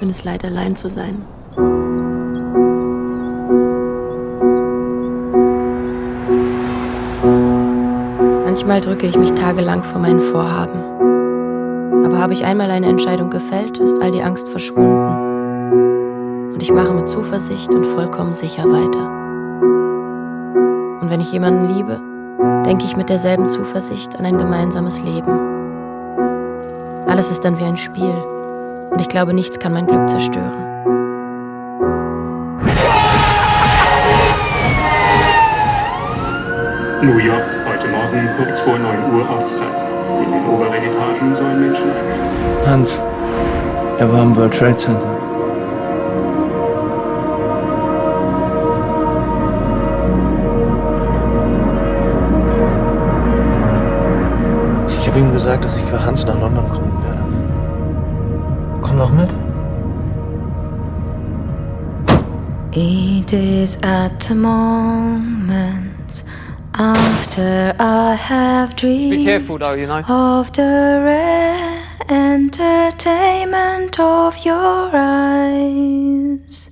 wenn es leid, allein zu sein. Manchmal drücke ich mich tagelang vor meinen Vorhaben. Aber habe ich einmal eine Entscheidung gefällt, ist all die Angst verschwunden. Und ich mache mit Zuversicht und vollkommen sicher weiter. Und wenn ich jemanden liebe, denke ich mit derselben Zuversicht an ein gemeinsames Leben. Alles ist dann wie ein Spiel. Und ich glaube, nichts kann mein Glück zerstören. New York, heute Morgen kurz vor 9 Uhr Ortszeit. In den oberen Etagen sollen Menschen eingeschlossen werden. Hans, er war am World Trade Center. Ich habe ihm gesagt, dass ich für Hans nach London kommen werde. Komm doch mit. It is at the moment after I have dreamed Be careful though, you know. of the rare entertainment of your eyes.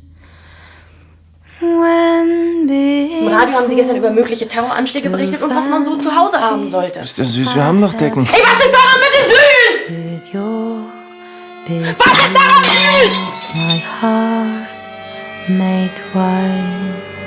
When Im Radio haben sie gestern über mögliche Terroranschläge berichtet und was man so zu Hause haben sollte. Ist ja süß, wir haben doch Decken. Ey, was ist daran bitte süß? was ist daran süß? My heart made wise.